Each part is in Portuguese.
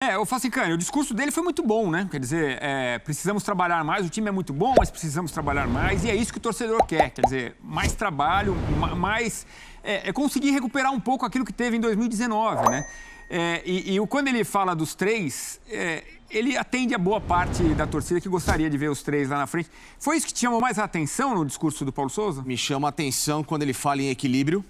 O Facicani, o discurso dele foi muito bom, né? Quer dizer, precisamos trabalhar mais, o time é muito bom, mas precisamos trabalhar mais, e é isso que o torcedor quer. Quer dizer, mais trabalho, mais... conseguir recuperar um pouco aquilo que teve em 2019, né? Quando ele fala dos três, ele atende a boa parte da torcida que gostaria de ver os três lá na frente. Foi isso que te chamou mais a atenção no discurso do Paulo Souza? Me chama a atenção quando ele fala em equilíbrio,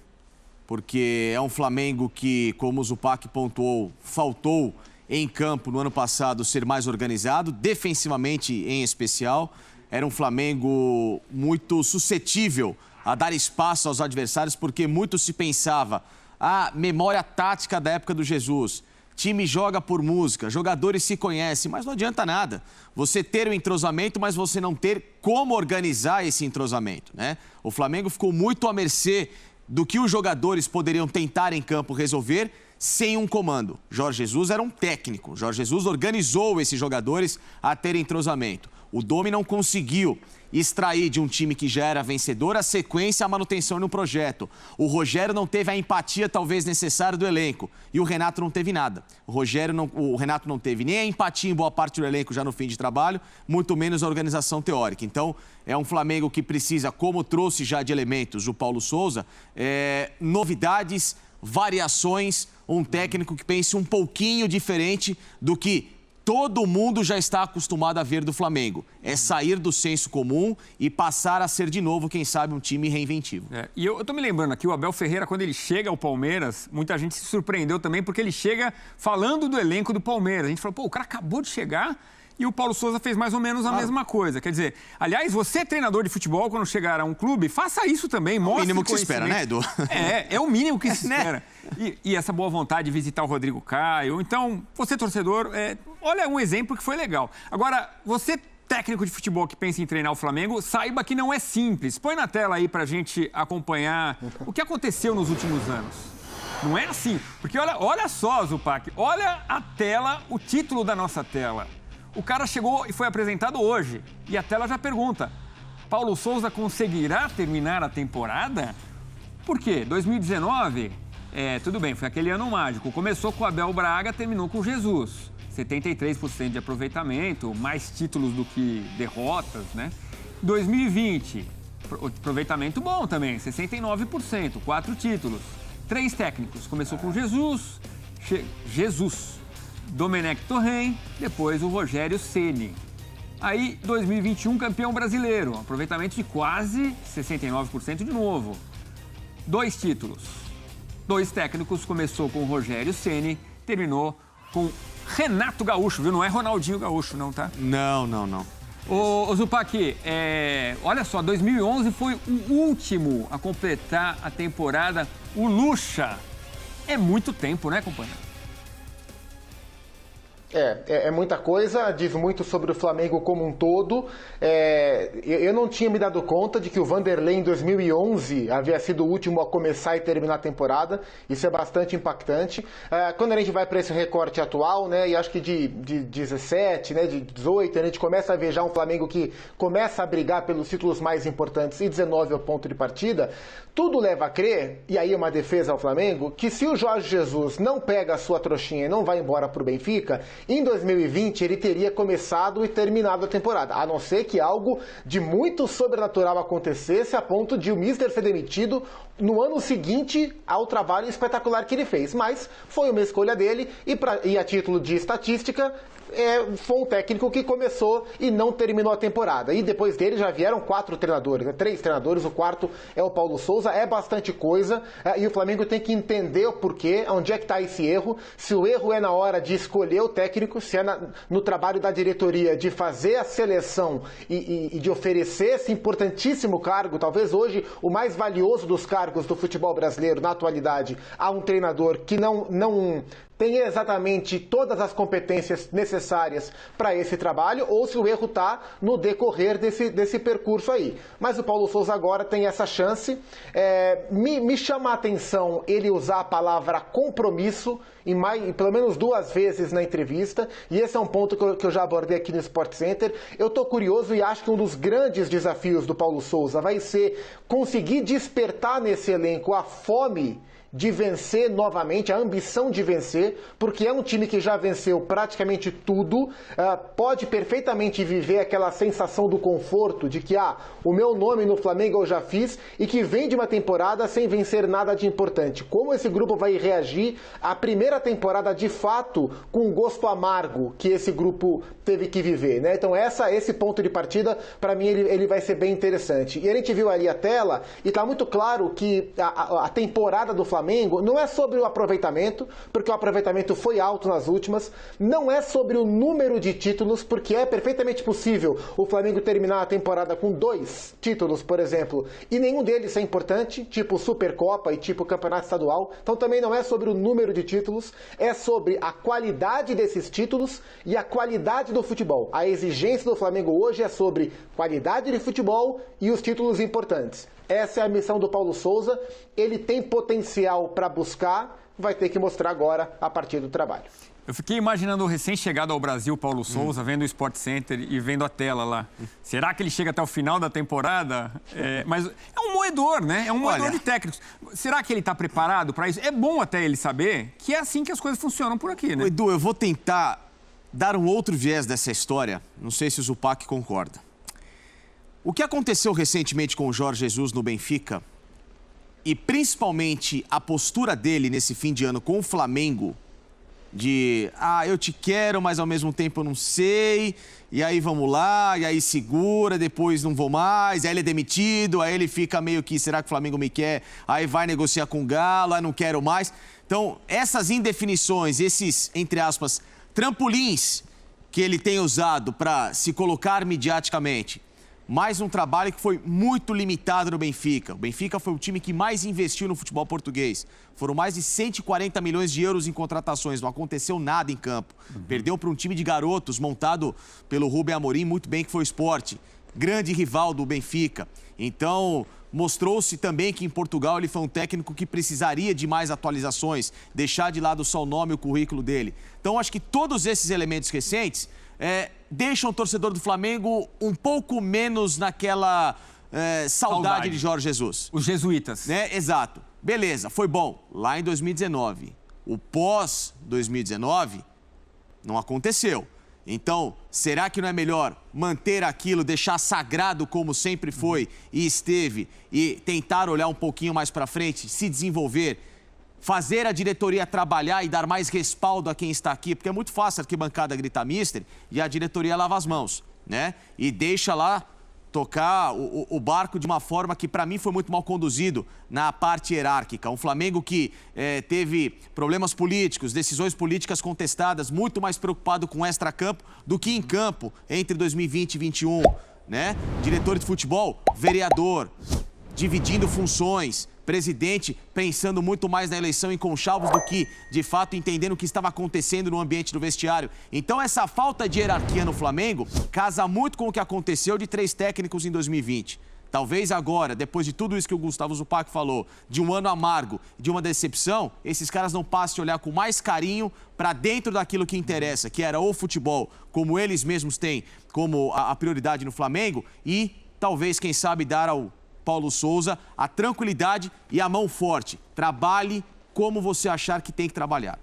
porque é um Flamengo que, como o Zupac pontuou, faltou em campo no ano passado ser mais organizado, defensivamente em especial. Era um Flamengo muito suscetível a dar espaço aos adversários, porque muito se pensava a memória tática da época do Jesus. Time joga por música, jogadores se conhecem, mas não adianta nada. Você ter o entrosamento, mas você não ter como organizar esse entrosamento, né? O Flamengo ficou muito à mercê do que os jogadores poderiam tentar em campo resolver sem um comando. Jorge Jesus era um técnico. Jorge Jesus organizou esses jogadores a ter entrosamento. O Domi não conseguiu extrair de um time que já era vencedor a sequência, a manutenção no projeto. O Rogério não teve a empatia talvez necessária do elenco. E o Renato não teve nada. O Renato não teve nem a empatia em boa parte do elenco já no fim de trabalho, muito menos a organização teórica. Então, é um Flamengo que precisa, como trouxe já de elementos o Paulo Souza, novidades, variações, um técnico que pense um pouquinho diferente do que todo mundo já está acostumado a ver do Flamengo. É sair do senso comum e passar a ser de novo, quem sabe, um time reinventivo. E eu tô me lembrando aqui, o Abel Ferreira, quando ele chega ao Palmeiras, muita gente se surpreendeu também, porque ele chega falando do elenco do Palmeiras. A gente falou, o cara acabou de chegar e o Paulo Souza fez mais ou menos a mesma coisa. Quer dizer, aliás, você é treinador de futebol, quando chegar a um clube, faça isso também, mostre. É o mínimo que se espera, né, Edu? É o mínimo que se espera. E essa boa vontade de visitar o Rodrigo Caio. Então, você, torcedor, olha um exemplo que foi legal. Agora, você, técnico de futebol que pensa em treinar o Flamengo, saiba que não é simples. Põe na tela aí pra gente acompanhar o que aconteceu nos últimos anos. Não é assim. Porque olha só, Zupac, olha a tela, o título da nossa tela. O cara chegou e foi apresentado hoje. E a tela já pergunta, Paulo Souza conseguirá terminar a temporada? Por quê? 2019, tudo bem, foi aquele ano mágico. Começou com o Abel Braga, terminou com Jesus. 73% de aproveitamento, mais títulos do que derrotas, né? 2020, aproveitamento bom também, 69%, 4 títulos. 3 técnicos, começou com Jesus, Domenech Torren, depois o Rogério Ceni. Aí, 2021, campeão brasileiro, aproveitamento de quase 69% de novo. 2 títulos. 2 técnicos, começou com o Rogério Ceni, terminou com Renato Gaúcho, viu? Não é Ronaldinho Gaúcho, não, tá? Não. Ô Zupac, olha só, 2011 foi o último a completar a temporada, o Lucha. É muito tempo, né, companheiro? É muita coisa, diz muito sobre o Flamengo como um todo. Eu não tinha me dado conta de que o Vanderlei em 2011 havia sido o último a começar e terminar a temporada. Isso é bastante impactante. Quando a gente vai para esse recorte atual, né, e acho que de 17, né, de 18, a gente começa a ver já um Flamengo que começa a brigar pelos títulos mais importantes e 19 é o ponto de partida. Tudo leva a crer, e aí é uma defesa ao Flamengo, que se o Jorge Jesus não pega a sua trouxinha e não vai embora para o Benfica, em 2020 ele teria começado e terminado a temporada, a não ser que algo de muito sobrenatural acontecesse a ponto de o Mister ser demitido no ano seguinte ao trabalho espetacular que ele fez. Mas foi uma escolha dele e a título de estatística, foi um técnico que começou e não terminou a temporada. E depois dele já vieram 4 treinadores, né? 3 treinadores, o 4º é o Paulo Souza, é bastante coisa, e o Flamengo tem que entender o porquê, onde é que está esse erro, se o erro é na hora de escolher o técnico, se é no trabalho da diretoria de fazer a seleção e de oferecer esse importantíssimo cargo, talvez hoje o mais valioso dos cargos do futebol brasileiro na atualidade, a um treinador que não tem exatamente todas as competências necessárias para esse trabalho, ou se o erro está no decorrer desse percurso aí. Mas o Paulo Souza agora tem essa chance. Me chama a atenção ele usar a palavra compromisso, pelo menos 2 vezes na entrevista, e esse é um ponto que eu já abordei aqui no Sport Center. Eu estou curioso e acho que um dos grandes desafios do Paulo Souza vai ser conseguir despertar nesse elenco a fome de vencer novamente, a ambição de vencer, porque é um time que já venceu praticamente tudo, pode perfeitamente viver aquela sensação do conforto de que o meu nome no Flamengo eu já fiz e que vem de uma temporada sem vencer nada de importante. Como esse grupo vai reagir à primeira temporada de fato com o gosto amargo que esse grupo teve que viver, né? Então esse ponto de partida, para mim, ele vai ser bem interessante. E a gente viu ali a tela e está muito claro que a temporada do Flamengo não é sobre o aproveitamento, porque o aproveitamento foi alto nas últimas, não é sobre o número de títulos, porque é perfeitamente possível o Flamengo terminar a temporada com 2 títulos, por exemplo, e nenhum deles é importante, tipo Supercopa e tipo Campeonato Estadual. Então também não é sobre o número de títulos, é sobre a qualidade desses títulos e a qualidade do futebol. A exigência do Flamengo hoje é sobre qualidade de futebol e os títulos importantes. Essa é a missão do Paulo Souza. Ele tem potencial para buscar, vai ter que mostrar agora a partir do trabalho. Eu fiquei imaginando o recém-chegado ao Brasil, Paulo Souza, vendo o Sport Center e vendo a tela lá. Será que ele chega até o final da temporada? Mas é um moedor, né? É um moedor de técnicos. Será que ele está preparado para isso? É bom até ele saber que é assim que as coisas funcionam por aqui, né? Edu, eu vou tentar dar um outro viés dessa história. Não sei se o Zupac concorda. O que aconteceu recentemente com o Jorge Jesus no Benfica, e principalmente a postura dele nesse fim de ano com o Flamengo, de, eu te quero, mas ao mesmo tempo eu não sei, e aí vamos lá, e aí segura, depois não vou mais, aí ele é demitido, aí ele fica meio que, será que o Flamengo me quer? Aí vai negociar com o Galo, aí não quero mais. Então, essas indefinições, esses, entre aspas, trampolins que ele tem usado para se colocar mediaticamente, mais um trabalho que foi muito limitado no Benfica. O Benfica foi o time que mais investiu no futebol português. Foram mais de 140 milhões de euros em contratações. Não aconteceu nada em campo. Perdeu para um time de garotos montado pelo Rubem Amorim, muito bem, que foi o Sport. Grande rival do Benfica. Então, mostrou-se também que em Portugal ele foi um técnico que precisaria de mais atualizações, deixar de lado só o nome e o currículo dele. Então, acho que todos esses elementos recentes deixam o torcedor do Flamengo um pouco menos naquela saudade de Jorge Jesus. Os jesuítas. Né? Exato. Beleza, foi bom. Lá em 2019. O pós-2019 não aconteceu. Então, será que não é melhor manter aquilo, deixar sagrado como sempre foi e esteve, e tentar olhar um pouquinho mais para frente, se desenvolver, fazer a diretoria trabalhar e dar mais respaldo a quem está aqui? Porque é muito fácil a arquibancada gritar mister e a diretoria lava as mãos, né? E deixa lá tocar o barco de uma forma que, para mim, foi muito mal conduzido na parte hierárquica. Um Flamengo que teve problemas políticos, decisões políticas contestadas, muito mais preocupado com extracampo do que em campo entre 2020 e 2021, né? Diretor de futebol, vereador, dividindo funções, presidente pensando muito mais na eleição em conchavos do que, de fato, entendendo o que estava acontecendo no ambiente do vestiário. Então, essa falta de hierarquia no Flamengo casa muito com o que aconteceu de 3 técnicos em 2020. Talvez agora, depois de tudo isso que o Gustavo Zupac falou, de um ano amargo, de uma decepção, esses caras não passem a olhar com mais carinho para dentro daquilo que interessa, que era o futebol, como eles mesmos têm como a prioridade no Flamengo, e talvez, quem sabe, dar ao Paulo Souza a tranquilidade e a mão forte. Trabalhe como você achar que tem que trabalhar.